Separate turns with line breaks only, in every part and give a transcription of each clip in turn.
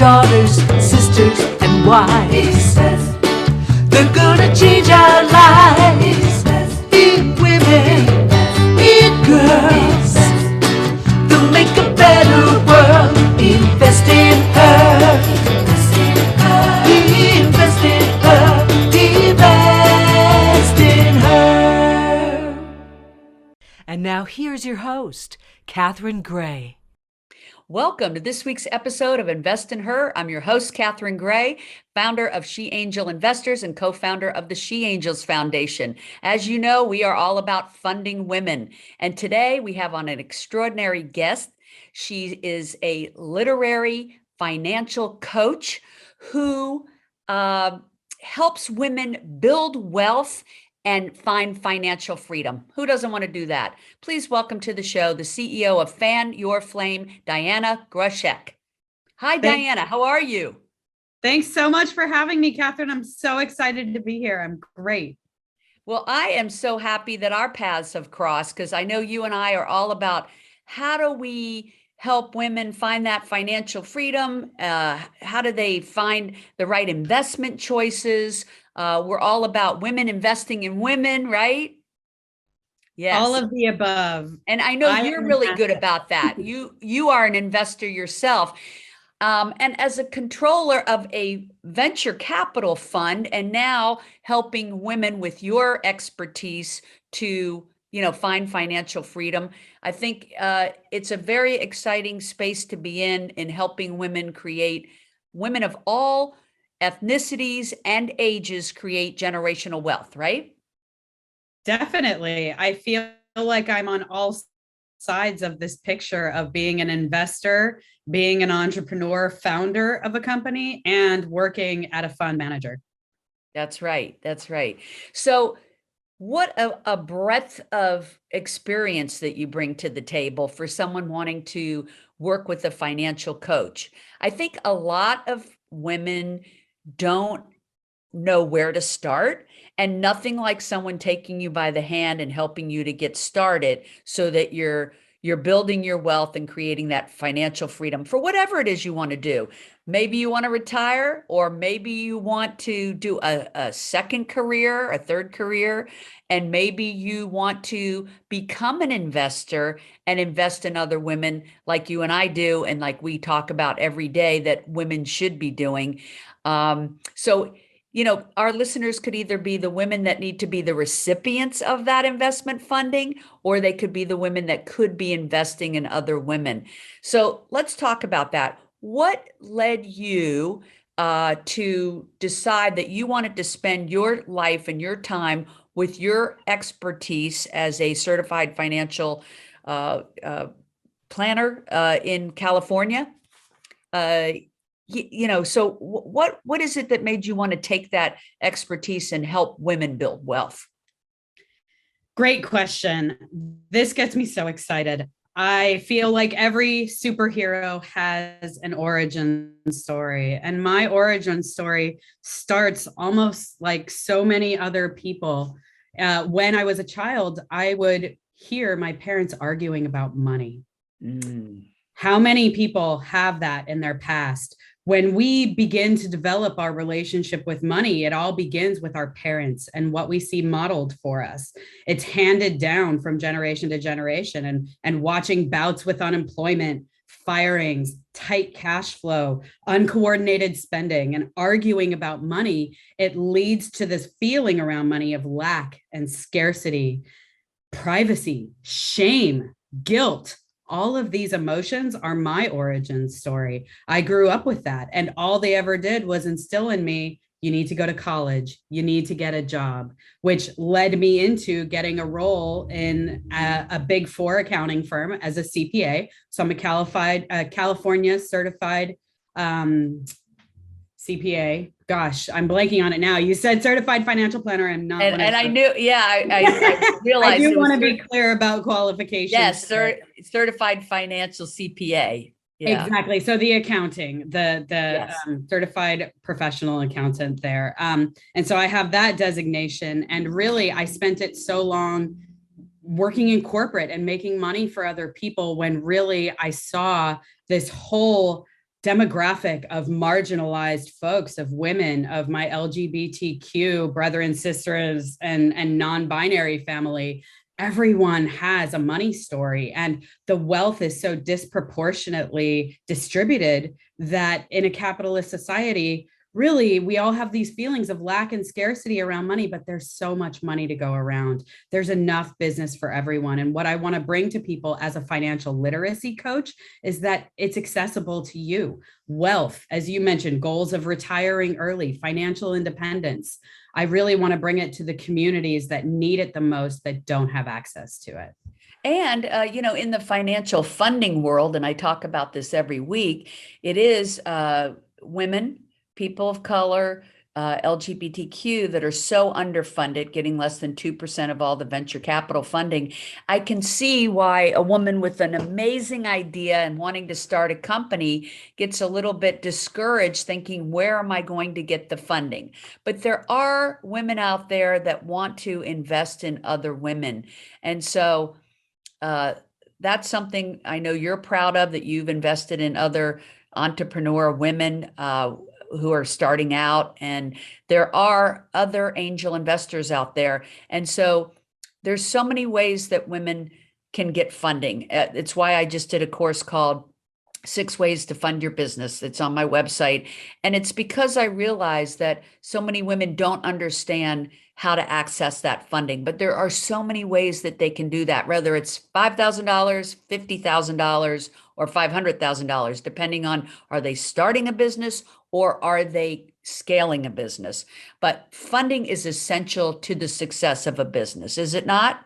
daughters, sisters, and wives. He says they're gonna change our lives. He says be women, be girls. They'll make a better world. Invest in her. Invest in her. Invest in her. Invest in her. And now here's your host, Catherine Gray.
Welcome to this week's episode of Invest in Her. I'm your host, Catherine Gray, founder of She Angel Investors and co-founder of the She Angels Foundation. As you know, we are all about funding women. And today we have on an extraordinary guest. She is a literary financial coach who helps women build wealth and find financial freedom. Who doesn't want to do that? Please welcome to the show the CEO of Fan Your Flame, Diana Greshtchuk. Hi, Diana. How are you?
Thanks so much for having me, Catherine. I'm so excited to be here. I'm great.
Well, I am so happy that our paths have crossed because I know you and I are all about how do we help women find that financial freedom? How do they find the right investment choices? We're all about women investing in women, right? Yes.
All of the above.
And I know you're really good about that. You are an investor yourself. And as a controller of a venture capital fund and now helping women with your expertise to find financial freedom. I think it's a very exciting space to be in helping women of all ethnicities and ages create generational wealth, right?
Definitely. I feel like I'm on all sides of this picture of being an investor, being an entrepreneur, founder of a company, and working at a fund manager.
That's right. That's right. So what a breadth of experience that you bring to the table for someone wanting to work with a financial coach. I think a lot of women don't know where to start, and nothing like someone taking you by the hand and helping you to get started so that you're building your wealth and creating that financial freedom for whatever it is you want to do. Maybe you want to retire, or maybe you want to do a second career, a third career, and maybe you want to become an investor and invest in other women like you and I do, and like we talk about every day that women should be doing. So our listeners could either be the women that need to be the recipients of that investment funding, or they could be the women that could be investing in other women. So let's talk about that. What led you to decide that you wanted to spend your life and your time with your expertise as a certified financial planner in California? So what is it that made you want to take that expertise and help women build wealth?
Great question. This gets me so excited. I feel like every superhero has an origin story, and my origin story starts almost like so many other people. When I was a child, I would hear my parents arguing about money. How many people have that in their past? When we begin to develop our relationship with money, it all begins with our parents and what we see modeled for us. It's handed down from generation to generation, and watching bouts with unemployment, firings, tight cash flow, uncoordinated spending, and arguing about money, it leads to this feeling around money of lack and scarcity, privacy, shame, guilt. All of these emotions are my origin story. I grew up with that, and all they ever did was instill in me, you need to go to college, you need to get a job, which led me into getting a role in a Big Four accounting firm as a CPA. So I'm a California certified CPA. Gosh, I'm blanking on it now. You said certified financial planner. I'm not.
And I knew, I realized.
I do want to be clear about qualifications.
Yes, certified financial CPA.
Yeah. Exactly. So the accounting, the
Yes.
Certified professional accountant there. And so I have that designation, and really I spent it so long working in corporate and making money for other people when really I saw this whole demographic of marginalized folks, of women, of my LGBTQ brother and sisters and non-binary family. Everyone has a money story, and the wealth is so disproportionately distributed that in a capitalist society, really, we all have these feelings of lack and scarcity around money, but there's so much money to go around. There's enough business for everyone. And what I want to bring to people as a financial literacy coach is that it's accessible to you. Wealth, as you mentioned, goals of retiring early, financial independence. I really want to bring it to the communities that need it the most, that don't have access to it.
And, in the financial funding world, and I talk about this every week, it is women, people of color, LGBTQ that are so underfunded, getting less than 2% of all the venture capital funding. I can see why a woman with an amazing idea and wanting to start a company gets a little bit discouraged, thinking, where am I going to get the funding? But there are women out there that want to invest in other women. And so that's something I know you're proud of, that you've invested in other entrepreneur women who are starting out, and there are other angel investors out there. And so there's so many ways that women can get funding. It's why I just did a course called 6 Ways to Fund Your Business. It's on my website. And it's because I realized that so many women don't understand how to access that funding, but there are so many ways that they can do that, whether it's $5,000, $50,000, or $500,000, depending on, are they starting a business or are they scaling a business? But funding is essential to the success of a business, is it not?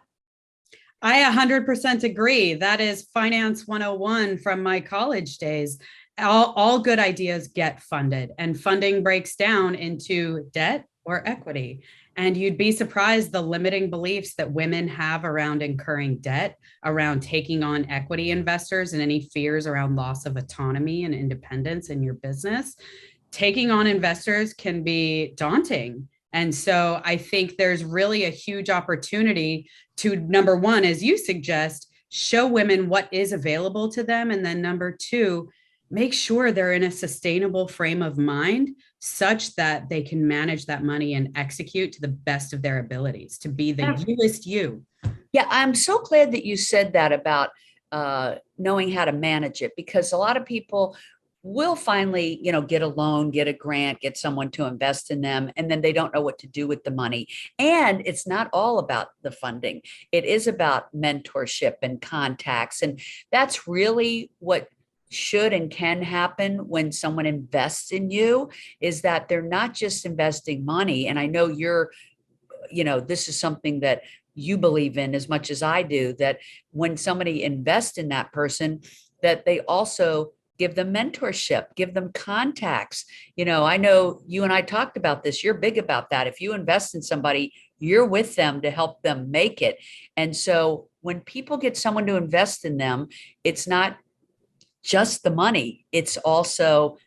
I 100% agree. That is Finance 101 from my college days. All good ideas get funded, and funding breaks down into debt or equity. And you'd be surprised the limiting beliefs that women have around incurring debt, around taking on equity investors, and any fears around loss of autonomy and independence in your business. Taking on investors can be daunting. And so I think there's really a huge opportunity to, number one, as you suggest, show women what is available to them. And then number two, make sure they're in a sustainable frame of mind such that they can manage that money and execute to the best of their abilities, to be the youest you.
Yeah, I'm so glad that you said that about knowing how to manage it, because a lot of people will finally, get a loan, get a grant, get someone to invest in them, and then they don't know what to do with the money. And it's not all about the funding. It is about mentorship and contacts. And that's really what should and can happen when someone invests in you, is that they're not just investing money. And I know this is something that you believe in as much as I do, that when somebody invests in that person, that they also give them mentorship, give them contacts. I know you and I talked about this. You're big about that. If you invest in somebody, you're with them to help them make it. And so when people get someone to invest in them, it's not just the money. It's also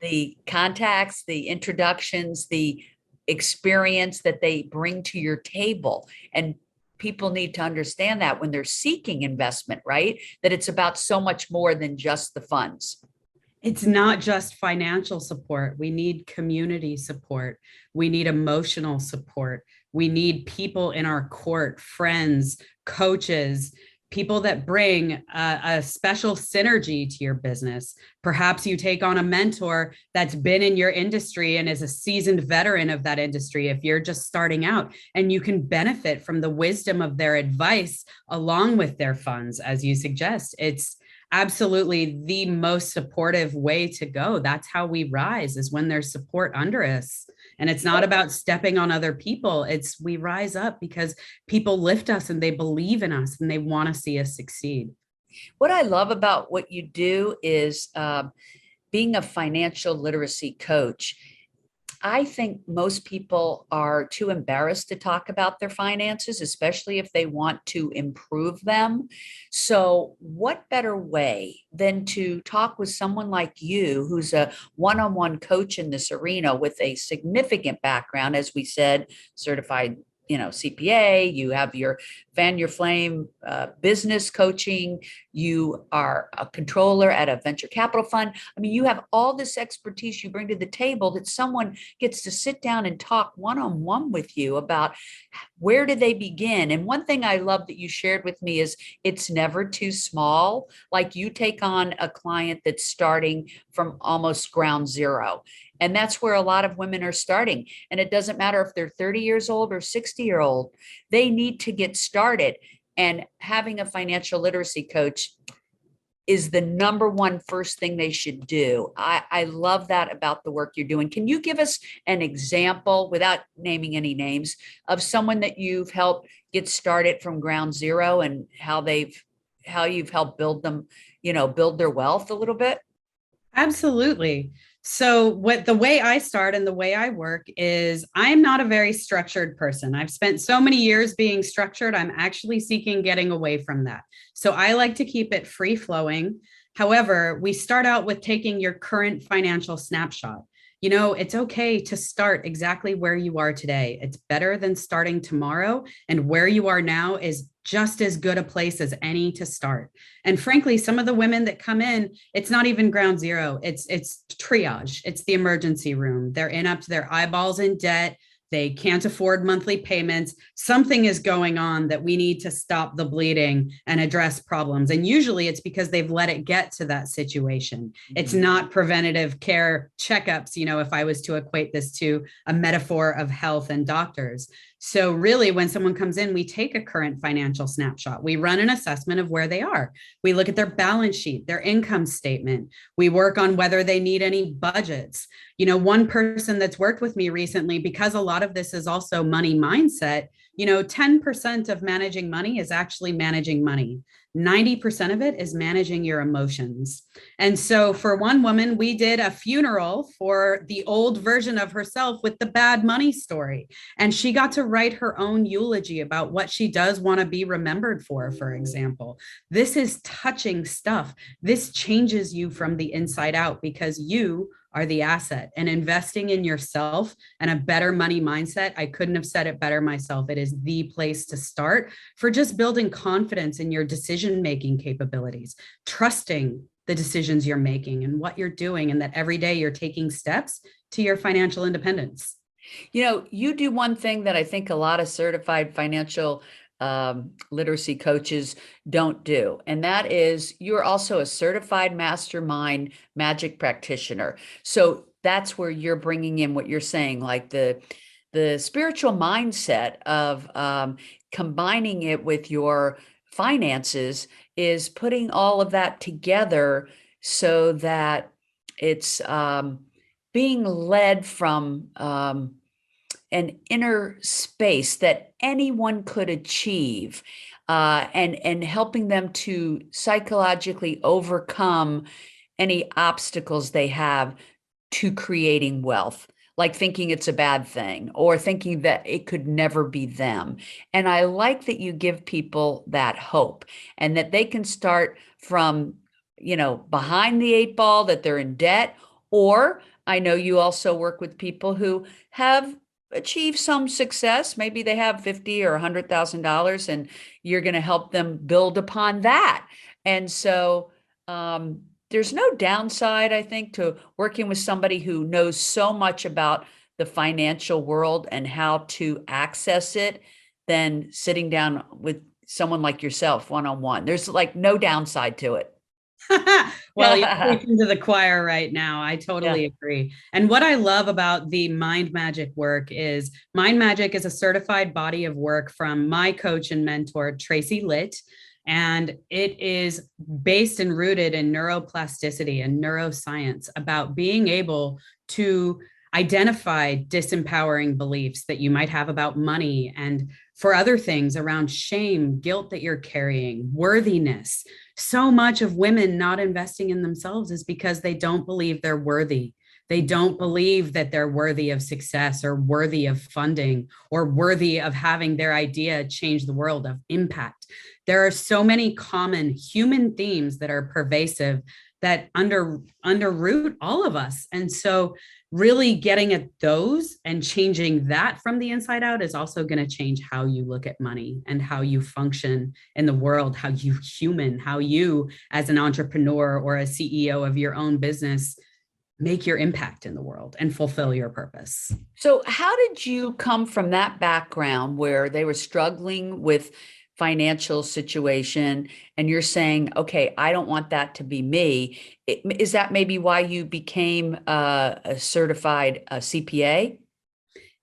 the contacts, the introductions, the experience that they bring to your table. And people need to understand that when they're seeking investment, right? That it's about so much more than just the funds.
It's not just financial support. We need community support. We need emotional support. We need people in our court, friends, coaches, people that bring a special synergy to your business. Perhaps you take on a mentor that's been in your industry and is a seasoned veteran of that industry if you're just starting out, and you can benefit from the wisdom of their advice along with their funds, as you suggest. It's absolutely the most supportive way to go. That's how we rise, is when there's support under us. And it's not about stepping on other people. It's we rise up because people lift us and they believe in us and they want to see us succeed.
What I love about what you do is being a financial literacy coach. I think most people are too embarrassed to talk about their finances, especially if they want to improve them. So what better way than to talk with someone like you, who's a one-on-one coach in this arena with a significant background, as we said, certified CPA, you have your Fan Your Flame business coaching, You are a controller at a venture capital fund. I mean, you have all this expertise you bring to the table that someone gets to sit down and talk one-on-one with you about where do they begin. And one thing I love that you shared with me is it's never too small. Like you take on a client that's starting from almost ground zero. And that's where a lot of women are starting. And it doesn't matter if they're 30 years old or 60-year-old, they need to get started. And having a financial literacy coach is the number one first thing they should do. I love that about the work you're doing. Can you give us an example, without naming any names, of someone that you've helped get started from ground zero and how you've helped build them, build their wealth a little bit?
Absolutely. So the way I start and the way I work is I'm not a very structured person. I've spent so many years being structured. I'm actually seeking getting away from that. So I like to keep it free flowing. However, we start out with taking your current financial snapshot. It's okay to start exactly where you are today. It's better than starting tomorrow. And where you are now is just as good a place as any to start. And frankly, some of the women that come in, it's not even ground zero. It's triage. It's the emergency room. They're in up to their eyeballs in debt. They can't afford monthly payments. Something is going on that we need to stop the bleeding and address problems. And usually it's because they've let it get to that situation. It's not preventative care checkups, if I was to equate this to a metaphor of health and doctors. So really, when someone comes in, we take a current financial snapshot. We run an assessment of where they are. We look at their balance sheet, their income statement. We work on whether they need any budgets. One person that's worked with me recently, because a lot of this is also money mindset, 10% of managing money is actually managing money. 90% of it is managing your emotions. And so for one woman, we did a funeral for the old version of herself with the bad money story. And she got to write her own eulogy about what she does want to be remembered for example. This is touching stuff. This changes you from the inside out because you are the asset, and investing in yourself and a better money mindset. I couldn't have said it better myself. It is the place to start for just building confidence in your decision-making capabilities, trusting the decisions you're making and what you're doing, and that every day you're taking steps to your financial independence.
You do one thing that I think a lot of certified financial literacy coaches don't do. And that is you're also a certified mastermind magic practitioner. So that's where you're bringing in what you're saying, like the spiritual mindset of combining it with your finances is putting all of that together so that it's being led from an inner space that anyone could achieve, and helping them to psychologically overcome any obstacles they have to creating wealth, like thinking it's a bad thing or thinking that it could never be them. And I like that you give people that hope and that they can start from, behind the eight ball, that they're in debt. Or I know you also work with people who have achieve some success. Maybe they have $50,000 or $100,000 and you're going to help them build upon that. And so there's no downside, I think, to working with somebody who knows so much about the financial world and how to access it than sitting down with someone like yourself one-on-one. There's like no downside to it.
Well, you're preaching to the choir right now. I totally agree. And what I love about the Mind Magic work is Mind Magic is a certified body of work from my coach and mentor, Tracy Litt. And it is based and rooted in neuroplasticity and neuroscience about being able to identify disempowering beliefs that you might have about money and for other things around shame, guilt that you're carrying, worthiness. So much of women not investing in themselves is because they don't believe they're worthy. They don't believe that they're worthy of success or worthy of funding or worthy of having their idea change the world, of impact. There are so many common human themes that are pervasive that underroot all of us. And so really getting at those and changing that from the inside out is also going to change how you look at money and how you function in the world, how you as an entrepreneur or a CEO of your own business make your impact in the world and fulfill your purpose.
So, how did you come from that background where they were struggling with financial situation and you're saying, okay, I don't want that to be me? Is that maybe why you became a certified CPA?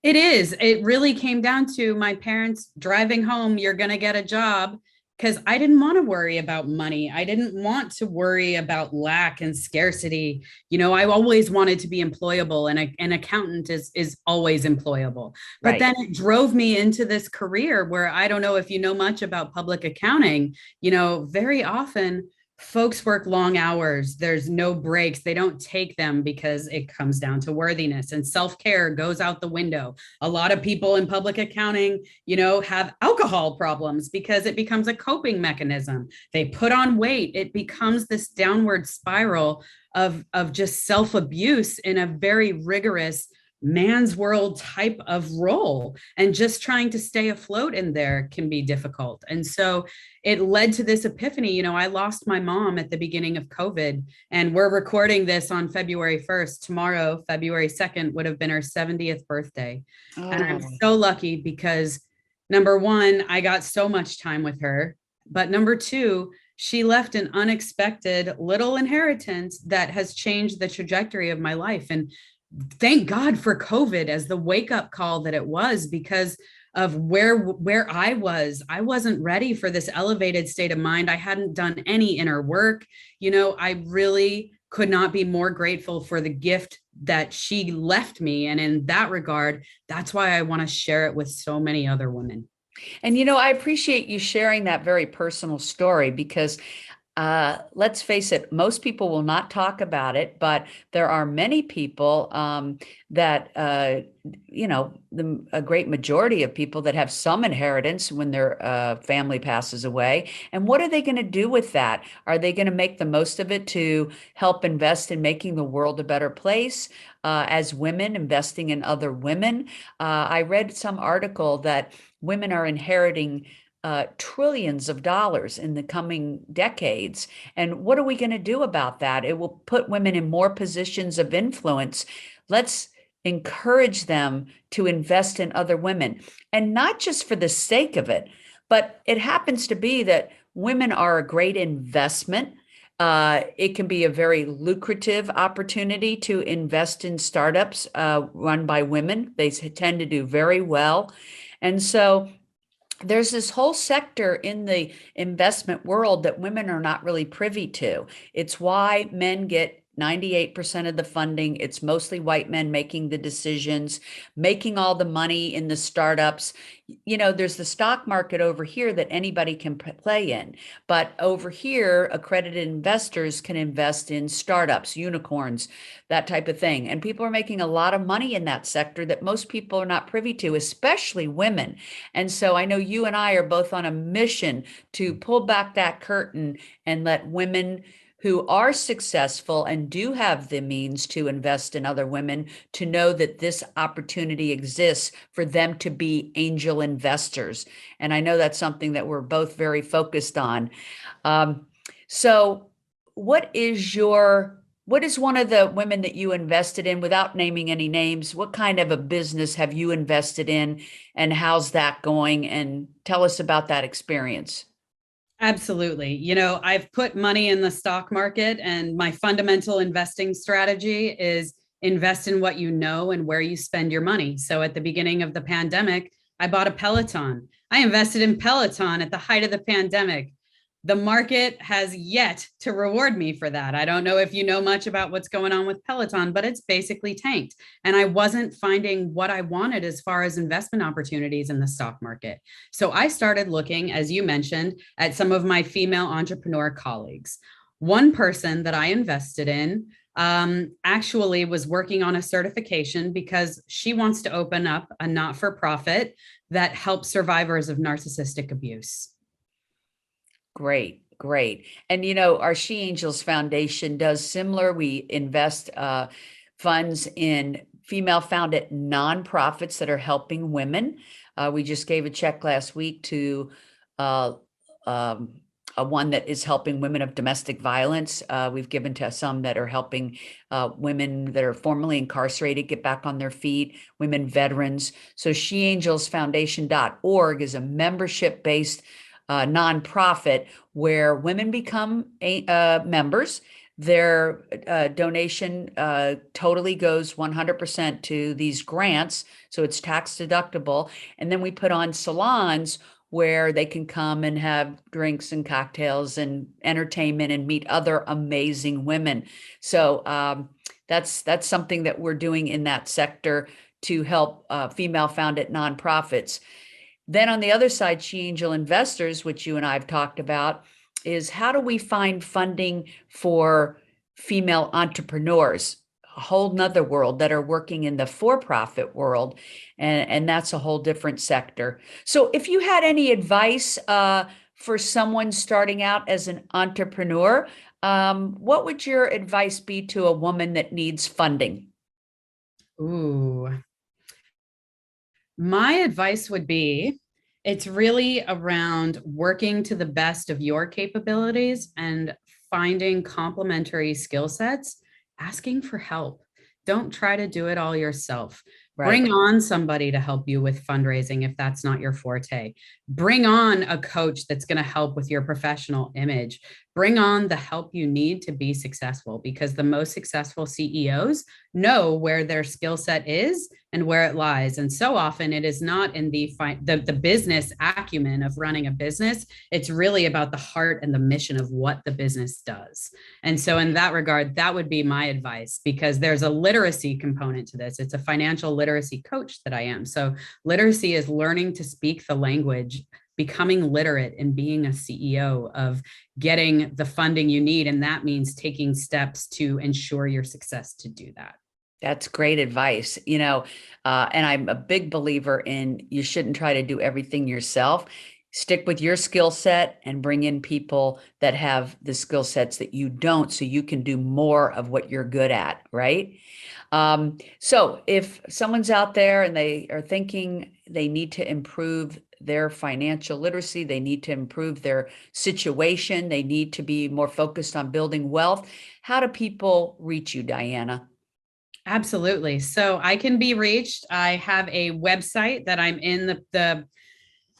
It is. It really came down to my parents driving home, you're going to get a job, because I didn't want to worry about money. I didn't want to worry about lack and scarcity. I always wanted to be employable, and an accountant is always employable. But
Right.
then it drove me into this career where I don't know if you know much about public accounting. Very often folks work long hours. There's no breaks. They don't take them because it comes down to worthiness, and self-care goes out the window. A lot of people in public accounting, have alcohol problems because it becomes a coping mechanism. They put on weight. It becomes this downward spiral of just self-abuse in a very rigorous man's world type of role, and just trying to stay afloat in there can be difficult. And so it led to this epiphany. I lost my mom at the beginning of COVID, and we're recording this on February 1st. Tomorrow, February 2nd, would have been her 70th birthday.
Oh.
And I'm so lucky because number one, I got so much time with her, but number two, she left an unexpected little inheritance that has changed the trajectory of my life. And thank God for COVID as the wake-up call that it was, because of where I wasn't ready for this elevated state of mind. I hadn't done any inner work. I really could not be more grateful for the gift that she left me. And in that regard, that's why I want to share it with so many other women.
And, I appreciate you sharing that very personal story because let's face it, most people will not talk about it, but there are many people that, a great majority of people that have some inheritance when their family passes away. And what are they going to do with that? Are they going to make the most of it to help invest in making the world a better place? As women, investing in other women. I read some article that women are inheriting trillions of dollars in the coming decades. And what are we going to do about that? It will put women in more positions of influence. Let's encourage them to invest in other women, and not just for the sake of it, but it happens to be that women are a great investment. It can be a very lucrative opportunity to invest in startups run by women. They tend to do very well. And so there's this whole sector in the investment world that women are not really privy to. It's why men get 98% of the funding. It's mostly white men making the decisions, making all the money in the startups. There's the stock market over here that anybody can play in, but over here, accredited investors can invest in startups, unicorns, that type of thing. And people are making a lot of money in that sector that most people are not privy to, especially women. And so I know you and I are both on a mission to pull back that curtain and let women who are successful and do have the means to invest in other women to know that this opportunity exists for them to be angel investors. And I know that's something that we're both very focused on. So what is one of the women that you invested in, without naming any names? What kind of a business have you invested in, and how's that going? And tell us about that experience.
Absolutely. I've put money in the stock market, and my fundamental investing strategy is invest in what you know and where you spend your money. So at the beginning of the pandemic, I bought a Peloton. I invested in Peloton at the height of the pandemic. The market has yet to reward me for that. I don't know if you know much about what's going on with Peloton, but it's basically tanked. And I wasn't finding what I wanted as far as investment opportunities in the stock market. So I started looking, as you mentioned, at some of my female entrepreneur colleagues. One person that I invested in actually was working on a certification because she wants to open up a not-for-profit that helps survivors of narcissistic abuse.
Great, great. And our She Angels Foundation does similar. We invest funds in female-founded nonprofits that are helping women. We just gave a check last week to a one that is helping women of domestic violence. We've given to some that are helping women that are formerly incarcerated get back on their feet, women veterans. So SheAngelsFoundation.org is a membership-based nonprofit where women become members. Their donation totally goes 100% to these grants, so it's tax deductible. And then we put on salons where they can come and have drinks and cocktails and entertainment and meet other amazing women. So that's something that we're doing in that sector to help female-founded nonprofits. Then on the other side, She Angel Investors, which you and I have talked about, is how do we find funding for female entrepreneurs? A whole nother world that are working in the for-profit world. And that's a whole different sector. So if you had any advice for someone starting out as an entrepreneur, what would your advice be to a woman that needs funding?
Ooh. My advice would be, it's really around working to the best of your capabilities and finding complementary skill sets, asking for help. Don't try to do it all yourself.
Right.
Bring on somebody to help you with fundraising if that's not your forte. Bring on a coach that's going to help with your professional image. Bring on the help you need to be successful, because the most successful CEOs know where their skill set is and where it lies. And so often it is not in the business acumen of running a business. It's really about the heart and the mission of what the business does. And so in that regard, that would be my advice, because there's a literacy component to this. It's a financial literacy coach that I am. So literacy is learning to speak the language, becoming literate, and being a CEO of getting the funding you need. And that means taking steps to ensure your success to do that.
That's great advice, and I'm a big believer in you shouldn't try to do everything yourself. Stick with your skill set and bring in people that have the skill sets that you don't, so you can do more of what you're good at, right? So if someone's out there and they are thinking they need to improve their financial literacy, they need to improve their situation, they need to be more focused on building wealth, how do people reach you, Diana?
Absolutely. So I can be reached. I have a website that I'm in the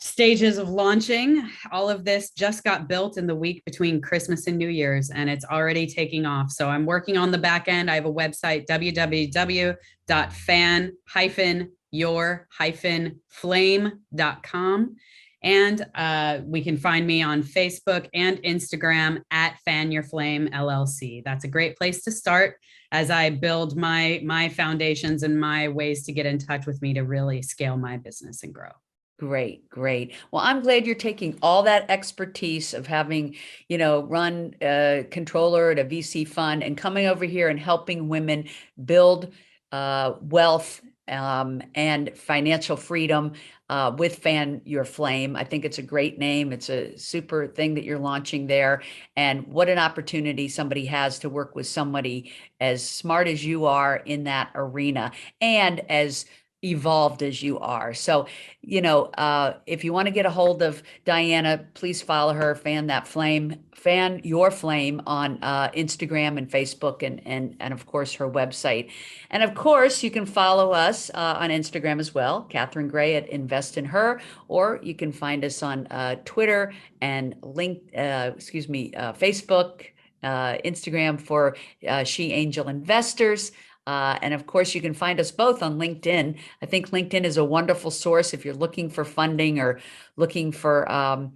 stages of launching. All of this just got built in the week between Christmas and New Year's, and it's already taking off. So I'm working on the back end. I have a website, www.fan-your-flame.com. And we can find me on Facebook and Instagram at Fan Your Flame LLC. That's a great place to start as I build my foundations and my ways to get in touch with me to really scale my business and grow.
Great, great. Well, I'm glad you're taking all that expertise of having, run a controller at a VC fund and coming over here and helping women build wealth and financial freedom with Fan Your Flame. I think it's a great name. It's a super thing that you're launching there. And what an opportunity somebody has to work with somebody as smart as you are in that arena and as evolved as you are. So, if you want to get a hold of Diana, please follow her, Fan Your Flame on Instagram and Facebook and of course her website. And of course, you can follow us on Instagram as well, Catherine Gray at Invest in Her, or you can find us on Twitter and Facebook, Instagram for She Angel Investors. And of course, you can find us both on LinkedIn. I think LinkedIn is a wonderful source if you're looking for funding or looking for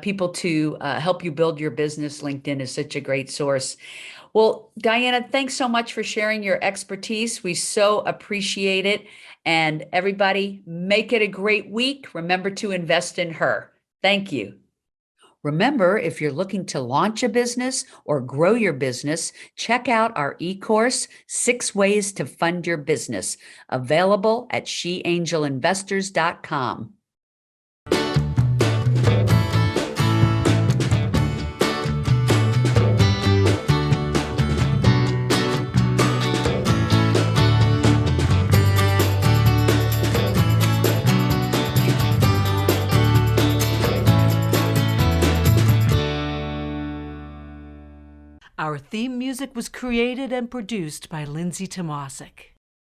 people to help you build your business. LinkedIn is such a great source. Well, Diana, thanks so much for sharing your expertise. We so appreciate it. And everybody, make it a great week. Remember to invest in her. Thank you. Remember, if you're looking to launch a business or grow your business, check out our e-course, 6 Ways to Fund Your Business, available at SheAngelInvestors.com.
Our theme music was created and produced by Lindsay Tomasic.